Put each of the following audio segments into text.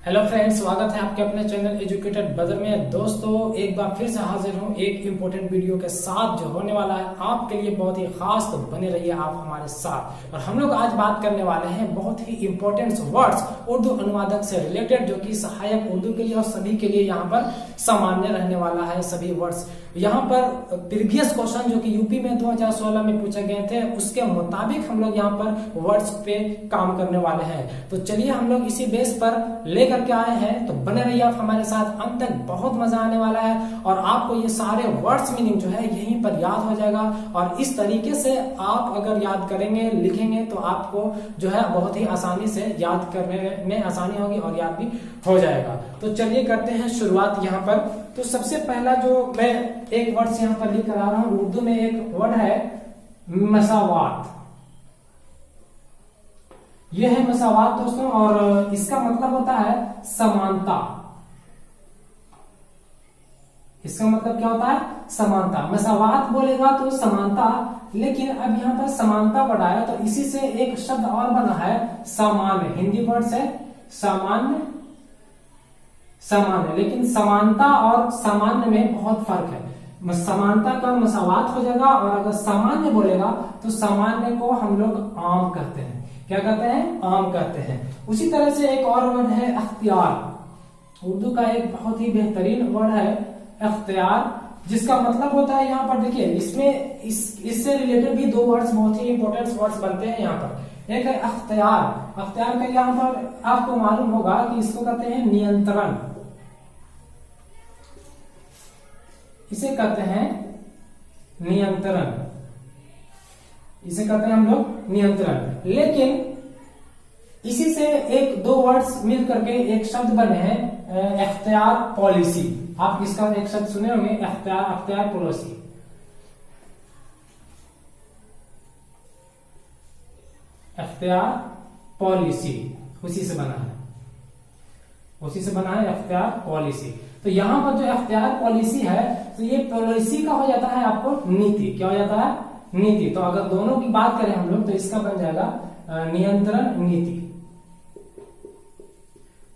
Hello friends, स्वागत है आपके अपने चैनल एजुकेटेड बदर में। दोस्तों, एक बार फिर से हाजिर हूँ एक इम्पोर्टेंट वीडियो के साथ जो होने वाला है आपके लिए बहुत ही खास। तो बने रहिए आप हमारे साथ। और हम लोग आज बात करने वाले हैं बहुत ही इम्पोर्टेंट वर्ड्स उर्दू अनुवादक से रिलेटेड, जो कि सहायक उर्दू के लिए और सभी के लिए यहाँ पर सामान्य रहने वाला है। सभी वर्ड्स यहाँ पर प्रीवियस क्वेश्चन जो कि यूपी में 2016 में पूछे गए थे उसके मुताबिक हम लोग यहाँ पर वर्ड्स पे काम करने वाले हैं। तो चलिए हम लोग इसी बेस पर लेकर के आए हैं। तो बने रहिए आप हमारे साथ, अंत तक बहुत मजा आने वाला है और आपको ये सारे वर्ड्स मीनिंग जो है यहीं पर याद हो जाएगा। और इस तरीके से आप अगर याद करेंगे, लिखेंगे, तो आपको जो है बहुत ही आसानी से याद करने में आसानी होगी और याद भी हो जाएगा। तो चलिए करते हैं शुरुआत यहाँ पर। तो सबसे पहला जो मैं एक वर्ड यहाँ पर लिख रहा हूँ, उर्दू में एक वर्ड है मसावात। यह है मसावात दोस्तों, और इसका मतलब होता है समानता। इसका मतलब क्या होता है? समानता। मसावात बोलेगा तो समानता, लेकिन अब यहाँ पर समानता वर्ड आया तो इसी से एक शब्द और बना है सामान्य। हिंदी वर्ड से सामान्य, सामान्य, लेकिन समानता और सामान्य में बहुत फर्क है। समानता का मसावात हो जाएगा, और अगर सामान्य बोलेगा तो सामान्य को हम लोग आम कहते हैं। क्या कहते हैं? आम कहते हैं। उसी तरह से एक और वर्ड है अख्तियार। उर्दू का एक बहुत ही बेहतरीन वर्ड है अख्तियार, जिसका मतलब होता है, यहाँ पर देखिए, इसमें इससे रिलेटेड भी दो वर्ड्स बहुत ही इंपॉर्टेंट वर्ड्स बनते हैं यहाँ पर। एक है अख्तियार। अख्तियार का यहाँ पर आपको मालूम होगा कि इसको कहते हैं नियंत्रण। इसे कहते हैं नियंत्रण। इसे कहते हैं हम लोग नियंत्रण। लेकिन इसी से एक दो वर्ड्स मिल करके एक शब्द बने हैं इख्तियार पॉलिसी। आप इसका एक शब्द सुने होंगे, इख्तियार पॉलिसी। इख्तियार पॉलिसी उसी से बना है, उसी से बना है इख्तियार पॉलिसी। तो यहां पर जो इख्तियार पॉलिसी है, तो ये पॉलिसी का हो जाता है आपको नीति। क्या हो जाता है? नीति। तो अगर दोनों की बात करें हम लोग तो इसका बन जाएगा नियंत्रण नीति।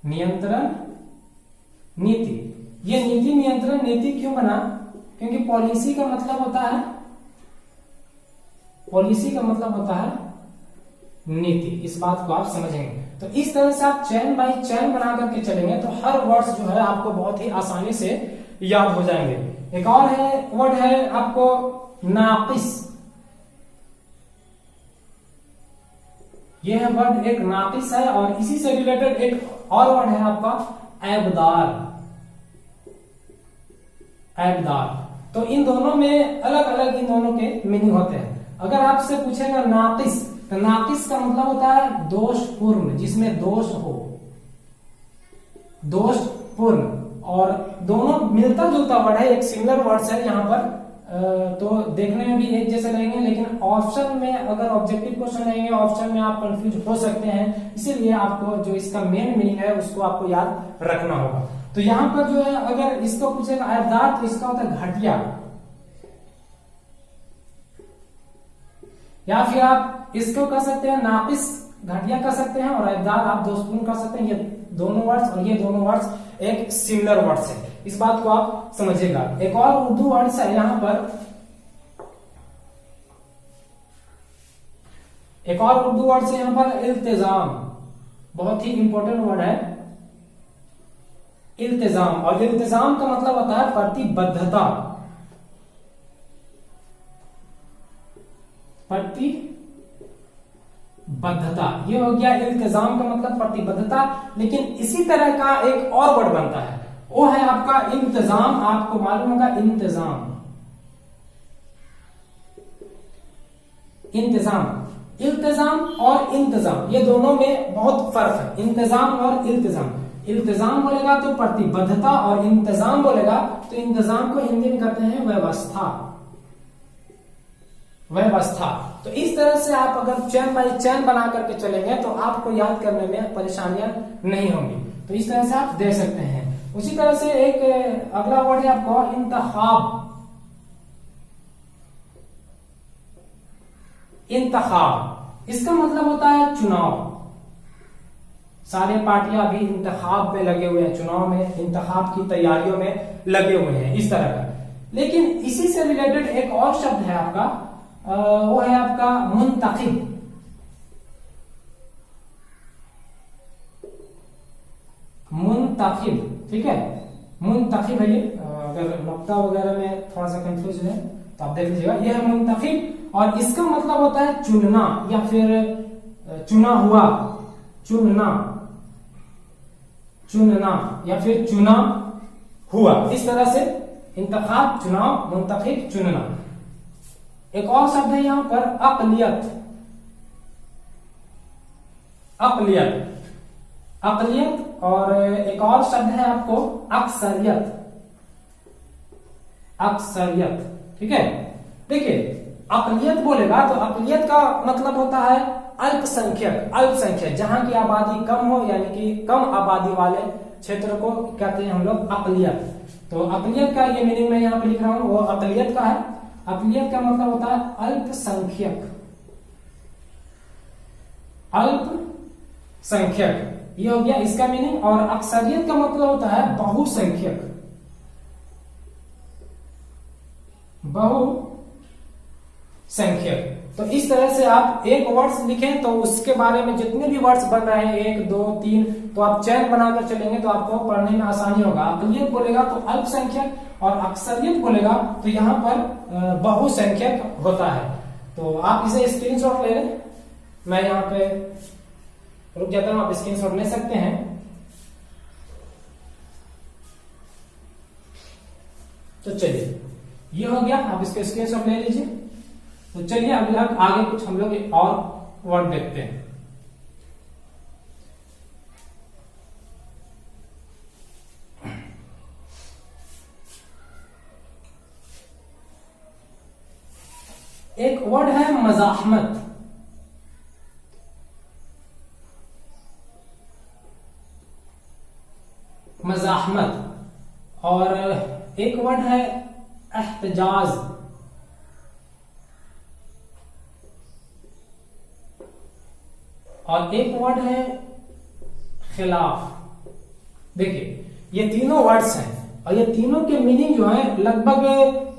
नियंत्रण नीति। ये नीति नियंत्रण नीति क्यों बना? क्योंकि पॉलिसी का मतलब होता है, पॉलिसी का मतलब होता है नीति। इस बात को आप समझेंगे। तो इस तरह से आप चैन बाय चैन बना करके चलेंगे तो हर वर्ड्स जो है आपको बहुत ही आसानी से याद हो जाएंगे। एक और है वर्ड है आपको नाकिस। यह वर्ड एक नाकिस है, और इसी से रिलेटेड एक और वर्ड है आपका ऐबदार। ऐबदार। तो इन दोनों में अलग अलग इन दोनों के मीनिंग होते हैं। अगर आपसे पूछेगा नाकिस, तो नाकिस का मतलब होता है दोषपूर्ण, जिसमें दोष हो, दोषपूर्ण। और दोनों मिलता जुलता वर्ड है, एक सिमिलर वर्ड्स है यहाँ पर। तो देखने में भी एक जैसे रहेंगे, लेकिन ऑप्शन में अगर ऑब्जेक्टिव क्वेश्चन रहेंगे, ऑप्शन में आप कंफ्यूज हो सकते हैं। इसीलिए आपको जो इसका मेन मीनिंग है उसको आपको याद रखना होगा। तो यहाँ पर जो है, अगर इसको पूछेगा ऐबदार, तो इसका होता है घटिया, या फिर आप इसको कह सकते हैं नाकिस, घटिया कह सकते हैं, और ऐबदार आप दोषपूर्ण कह सकते हैं। ये दोनों वर्ड्स और ये दोनों वर्ड्स एक सिमिलर वर्ड्स है। इस बात को आप समझिएगा। एक और उर्दू वर्ड्स है यहाँ पर, एक और उर्दू वर्ड्स है यहाँ पर इल्तिजाम। बहुत ही इंपॉर्टेंट वर्ड है इल्तिजाम। और इल्तिजाम का मतलब होता है प्रतिबद्धता। प्रतिबद्धता, ये हो गया इल्तिजाम का मतलब प्रतिबद्धता। लेकिन इसी तरह का एक और वर्ड बनता है, वो है आपका इंतजाम। आपको मालूम होगा इंतजाम। इंतजाम, इल्तिजाम और इंतजाम, ये दोनों में बहुत फर्क है। इंतजाम और इल्तिजाम। इल्तिजाम बोलेगा तो प्रतिबद्धता, और इंतजाम बोलेगा तो इंतजाम को हिंदी में कहते हैं व्यवस्था। व्यवस्था। तो इस तरह से आप अगर चैन बाय चैन बना करके चलेंगे तो आपको याद करने में परेशानियां नहीं होंगी। तो इस तरह से आप दे सकते हैं। उसी तरह से एक अगला वर्ड है आपको इंतखाब। इंतखाब, इसका मतलब होता है चुनाव। सारे पार्टियां अभी इंतखाब में लगे हुए हैं, चुनाव में, इंतखाब की तैयारियों में लगे हुए हैं, इस तरह का। लेकिन इसी से रिलेटेड एक और शब्द है आपका, वो है आपका मुंतखिब। मुंतखिब, ठीक है, मुंतखिब है ये। अगर नुक्ता वगैरह में थोड़ा सा कंफ्यूज है तो आप देख लीजिएगा, यह है मुंतखिब और इसका मतलब होता है चुनना या फिर चुना हुआ, चुनना, चुनना या फिर चुना हुआ, इस तरह से इंतखाब, चुनाव, मुंतखिब, चुनना। एक और शब्द है यहां पर अकलियत, अकलियत, अकलियत। और एक और शब्द है आपको अक्सरियत, अक्सरियत, ठीक है। देखिए अकलियत बोलेगा तो अकलियत का मतलब होता है अल्पसंख्यक, अल्पसंख्यक, जहां की आबादी कम हो, यानी कि कम आबादी वाले क्षेत्र को कहते हैं हम लोग अकलियत। तो अकलियत का ये मीनिंग मैं यहाँ पे लिख रहा हूं, वो अकलियत का है। अकलियत का मतलब होता है अल्पसंख्यक, अल्पसंख्यक, ये हो गया इसका मीनिंग। और अक्सरियत का मतलब होता है बहुसंख्यक, बहुसंख्यक। तो इस तरह से आप एक वर्ड्स लिखें तो उसके बारे में जितने भी वर्ड्स बन रहे हैं, 1 2 3, तो आप चैन बनाकर चलेंगे तो आपको पढ़ने में आसानी होगा। अकलियत बोलेगा तो अल्पसंख्यक और अक्सरियत बोलेगा तो यहाँ पर बहुसंख्यक होता है। तो आप इसे स्क्रीनशॉट ले लें, मैं यहाँ पे रुक जाता हूं, आप स्क्रीनशॉट ले सकते हैं। तो चलिए ये हो गया, आप इसके स्क्रीनशॉट ले लीजिए। तो चलिए अभी आगे कुछ हम लोग और वर्ड देखते हैं। एक वर्ड है मज़ाहमत, मज़ाहमत। और एक वर्ड है एहतजाज, और एक वर्ड है खिलाफ। देखिए ये तीनों वर्ड्स हैं और ये तीनों के मीनिंग जो है लगभग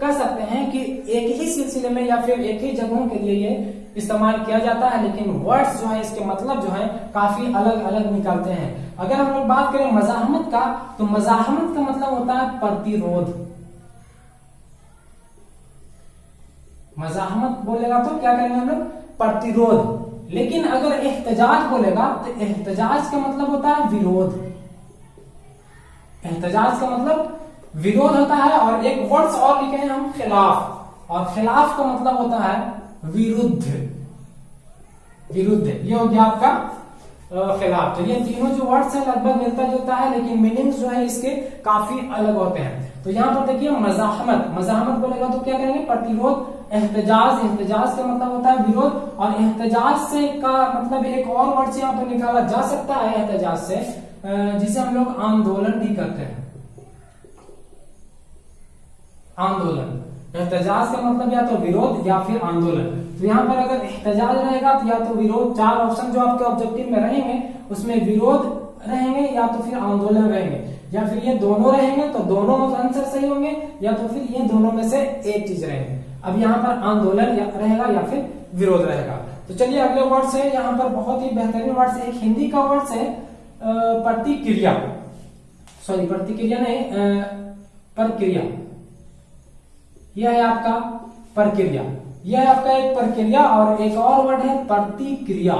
कह सकते हैं कि एक ही सिलसिले में या फिर एक ही जगहों के लिए ये इस्तेमाल किया जाता है, लेकिन वर्ड्स जो है इसके मतलब जो है काफी अलग अलग निकलते हैं। अगर हम लोग बात करें मज़ाहमत का, तो मज़ाहमत का मतलब होता है प्रतिरोध। मज़ाहमत बोलेगा तो क्या करेंगे हम लोग, प्रतिरोध। लेकिन अगर एहतजाज बोलेगा तो एहतजाज का मतलब होता है विरोध, एहतजाज का मतलब विरोध होता है। और एक वर्ड्स और लिखे हैं हम खिलाफ, और खिलाफ का मतलब होता है विरुद्ध, विरुद्ध। ये हो गया आपका खिलाफ। तो ये तीनों जो वर्ड्स हैं लगभग मिलता जुलता है, लेकिन मीनिंग्स जो है इसके काफी अलग होते हैं। तो यहाँ पर देखिए मज़ाहमत, मज़ाहमत बोलेगा तो क्या करेंगे, प्रतिरोध। एहतजाज, एहतजाज का मतलब होता है विरोध। और एहतजाज से का मतलब एक और वर्ड से यहाँ पर निकाला जा सकता है एहतजाज से, जिसे हम लोग आंदोलन भी कहते हैं, आंदोलन। एहतजाज का मतलब या तो विरोध या फिर आंदोलन। तो यहाँ पर अगर एहतजाज रहेगा तो या तो विरोध, 4 ऑप्शन जो आपके ऑब्जेक्टिव में रहेंगे उसमें विरोध रहेंगे या तो फिर आंदोलन रहेंगे, या फिर ये दोनों रहेंगे तो दोनों आंसर सही होंगे, या तो फिर ये दोनों में से एक चीज रहेंगे। अब यहाँ पर आंदोलन रहेगा या फिर विरोध रहेगा। तो चलिए अगले वर्ड से, यहाँ पर बहुत ही बेहतरीन वर्ड से, एक हिंदी का वर्ड है प्रतिक्रिया, सॉरी प्रतिक्रिया नहीं, प्रक्रिया। यह है आपका प्रक्रिया, यह है आपका एक प्रक्रिया। और एक और वर्ड है प्रतिक्रिया,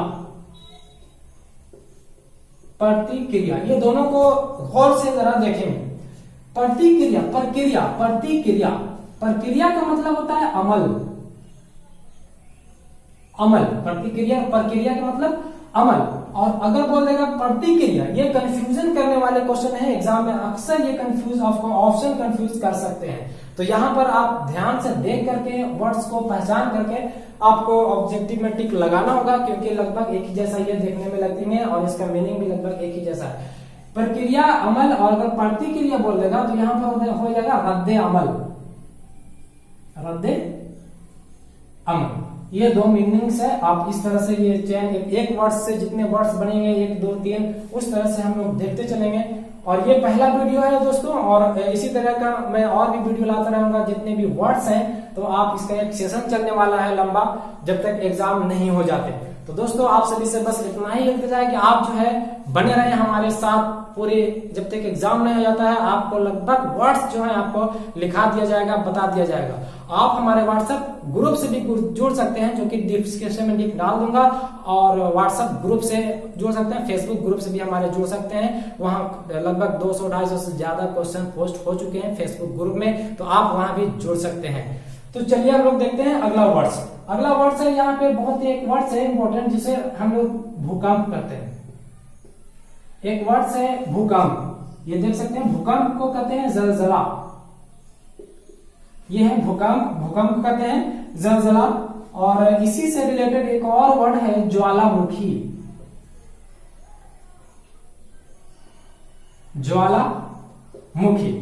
प्रतिक्रिया। ये दोनों को गौर से जरा देखेंगे। प्रतिक्रिया, प्रक्रिया, प्रतिक्रिया। प्रक्रिया का मतलब होता है अमल, अमल। प्रतिक्रिया, प्रक्रिया का मतलब अमल। और अगर बोल देगा प्रतिक्रिया, ये कंफ्यूजन करने वाले क्वेश्चन है एग्जाम में, अक्सर ये कंफ्यूज आपको ऑप्शन कंफ्यूज कर सकते हैं। तो यहाँ पर आप ध्यान से देख करके वर्ड्स को पहचान करके आपको ऑब्जेक्टिव में टिक लगाना होगा, क्योंकि लगभग एक ही जैसा ये देखने में लगती है और इसका मीनिंग भी लगभग एक ही जैसा है। प्रक्रिया, अमल। और अगर प्रतिक्रिया बोल देगा तो यहाँ पर हो जाएगा रद्दे अमल, रद्दे अमल। ये दो मीनिंग्स है। आप इस तरह से ये चेन एक वर्ड से जितने वर्ड्स बनेंगे 1 2 3 उस तरह से हम लोग देखते चलेंगे। और ये पहला वीडियो है दोस्तों, और इसी तरह का मैं और भी वीडियो लाता रहूंगा जितने भी वर्ड्स हैं। तो आप इसका एक सेशन चलने वाला है लंबा, जब तक एग्जाम नहीं हो जाते। तो दोस्तों आप सभी से बस इतना ही इंतजार है कि आप जो है बने रहे हमारे साथ पूरे, जब तक एग्जाम नहीं हो जाता है। आपको लगभग वर्ड्स जो है आपको लिखा दिया जाएगा, बता दिया जाएगा। आप हमारे व्हाट्सएप ग्रुप से भी जुड़ सकते हैं, जो कि डिस्क्रिप्शन में लिंक डाल दूंगा। और व्हाट्सएप ग्रुप से जुड़ सकते हैं, फेसबुक ग्रुप से भी हमारे जुड़ सकते हैं। वहां लगभग 200-250 से ज्यादा क्वेश्चन पोस्ट हो चुके हैं फेसबुक ग्रुप में, तो आप वहां भी जुड़ सकते हैं। तो चलिए हम लोग देखते हैं अगला वर्ड्स। अगला वर्ड्स है यहाँ पे बहुत ही एक वर्ड्स है इंपॉर्टेंट, जिसे हम लोग भूकंप करते हैं। एक वर्ड्स है भूकंप, ये देख सकते हैं भूकंप को कहते हैं जलजला। ये है भूकंप, भूकंप कहते हैं जलजला। और इसी से रिलेटेड एक और वर्ड है ज्वालामुखी। ज्वालामुखी,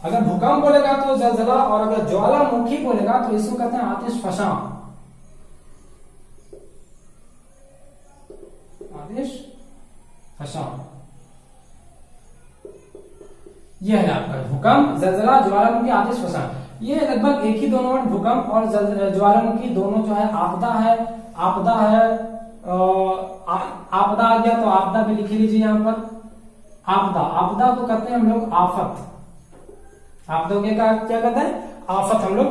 अगर भूकंप बोलेगा तो जलजला, और अगर ज्वालामुखी बोलेगा तो इसको कहते हैं आतिश फशा। आतिश फशा, यह है आपका भूकंप, जलजला, ज्वालामुखी, आतिश फशा। ये लगभग एक ही दोनों वर्ड, भूकंप और ज्वालामुखी दोनों जो है आपदा है। आपदा है, आपदा आ गया तो आपदा भी लिख लीजिए यहाँ पर। आपदा, आपदा को कहते हैं हम लोग आफत। आपदा के क्या कहते हैं? आफत हम लोग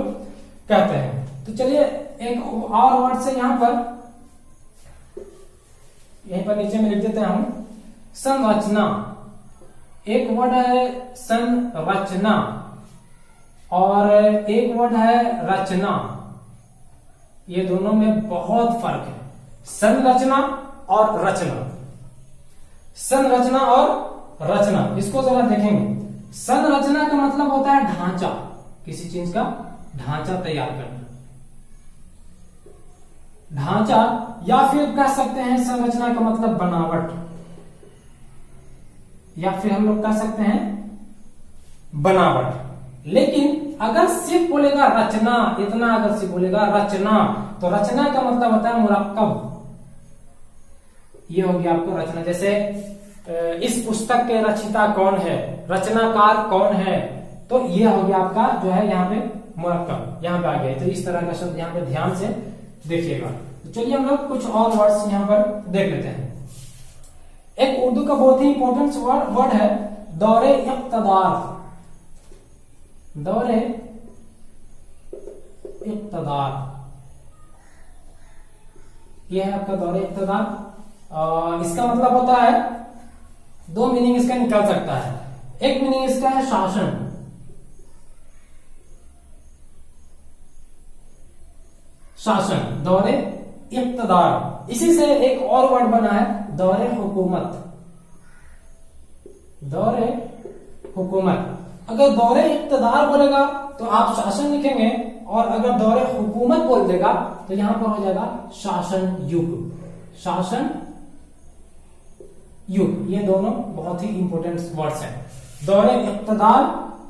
कहते हैं। तो चलिए एक और वर्ड से यहाँ पर, यहीं पर नीचे में लिख देते हैं हम संरचना। एक वर्ड है संरचना और एक वर्ड है रचना। ये दोनों में बहुत फर्क है, संरचना और रचना। संरचना और रचना, इसको जरा देखेंगे। संरचना का मतलब होता है ढांचा, किसी चीज का ढांचा तैयार करना, ढांचा। या फिर कह सकते हैं संरचना का मतलब बनावट, या फिर हम लोग कह सकते हैं बनावट। लेकिन अगर सिर्फ बोलेगा रचना, इतना अगर सिर्फ बोलेगा रचना, तो रचना का मतलब होता है मुरक्कब। ये हो गया आपको रचना। जैसे इस पुस्तक के रचिता कौन है, रचनाकार कौन है, तो ये हो गया आपका जो है यहाँ पे मुरक्कब, यहाँ पे आ गया। तो इस तरह का शब्द यहाँ पे ध्यान से देखिएगा। तो चलिए हम लोग कुछ और वर्ड्स यहाँ पर देख लेते हैं। एक उर्दू का बहुत ही इंपॉर्टेंट वर्ड है दौरे इक़्तिदार। दौरे इक़्तिदार, यह है आपका दौरे इक़्तिदार। इसका मतलब होता है, दो मीनिंग इसका निकल सकता है। एक मीनिंग इसका है शासन, शासन, दौरे इक़्तिदार। इसी से एक और वर्ड बना है दौरे हुकूमत। दौरे हुकूमत, अगर दौरे इक़्तिदार बोलेगा तो आप शासन लिखेंगे, और अगर दौरे हुकूमत बोल देगा तो यहां पर हो जाएगा शासन युग। शासन युग, ये दोनों बहुत ही इंपॉर्टेंट वर्ड्स हैं। दौरे इक़्तिदार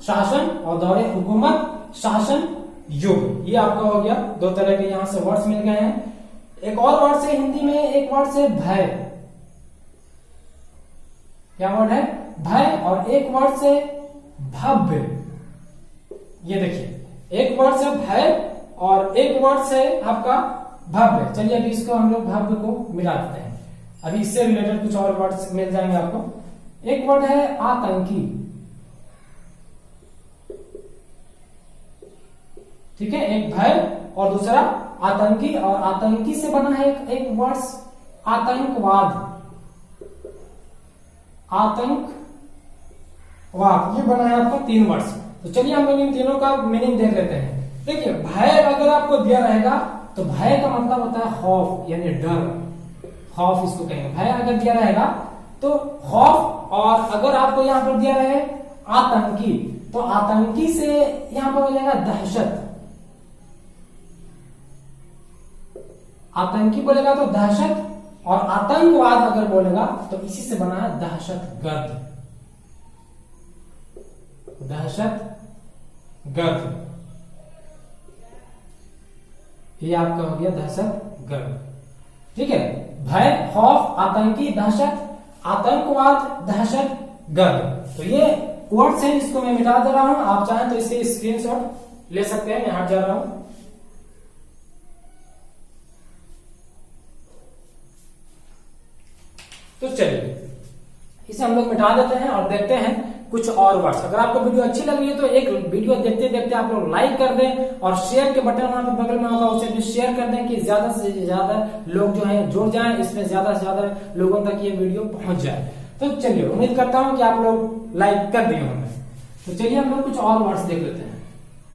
शासन, और दौरे हुकूमत शासन युग। ये आपका हो गया, दो तरह के यहां से वर्ड्स मिल गए हैं। एक और वर्ड से हिंदी में, एक वर्ड से भय। क्या वर्ड है? भय। और एक वर्ड से भव्य। ये देखिए, एक वर्ड से भय और एक वर्ड से आपका भव्य। चलिए अभी इसको हम लोग भव्य को मिला देते हैं। अभी इससे रिलेटेड कुछ और वर्ड्स मिल जाएंगे आपको। एक वर्ड है आतंकी, ठीक है, एक भय और दूसरा आतंकी। और आतंकी से बना है एक वर्ड्स आतंकवाद। आतंकवाद, ये बना है आपका 3 वर्ड्स। तो चलिए हम लोग इन तीनों का मीनिंग देख लेते हैं। देखिए, भय अगर आपको दिया रहेगा तो भय का मतलब होता है खौफ, यानी डर, खौफ इसको कहेंगे। भय अगर दिया रहेगा तो खौफ, और अगर आपको यहां पर दिया रहे आतंकी, तो आतंकी से यहां पर हो जाएगा दहशत। आतंकी बोलेगा तो दहशत, और आतंकवाद अगर बोलेगा तो इसी से बना है दहशतगर्द। दहशतगर्द, ये आपका हो गया दहशत गर्द। ठीक है, भय, खौफ, आतंकी, दहशत, आतंकवाद, दहशत गर्द। तो ये वर्ड्स हैं, इसको मैं मिटा दे रहा हूं। आप चाहें तो इसे स्क्रीनशॉट ले सकते हैं। मैं हट जा रहा हूं। तो चलिए इसे हम लोग मिटा देते हैं और देखते हैं कुछ और वर्ड्स। अगर आपको वीडियो अच्छी लग रही है तो एक वीडियो देखते देखते आप लोग लाइक कर दें और शेयर के बटन वहां पे बगल में होगा, उसे भी शेयर कर दें कि ज्यादा से ज्यादा लोग जो है जुड़ जाएं, इसमें ज्यादा से ज्यादा लोगों तक ये वीडियो पहुंच जाए। तो चलिए, उम्मीद करता हूं कि आप लोग लाइक कर दिए होंगे। तो चलिए हम लोग कुछ और वर्ड्स देख लेते हैं।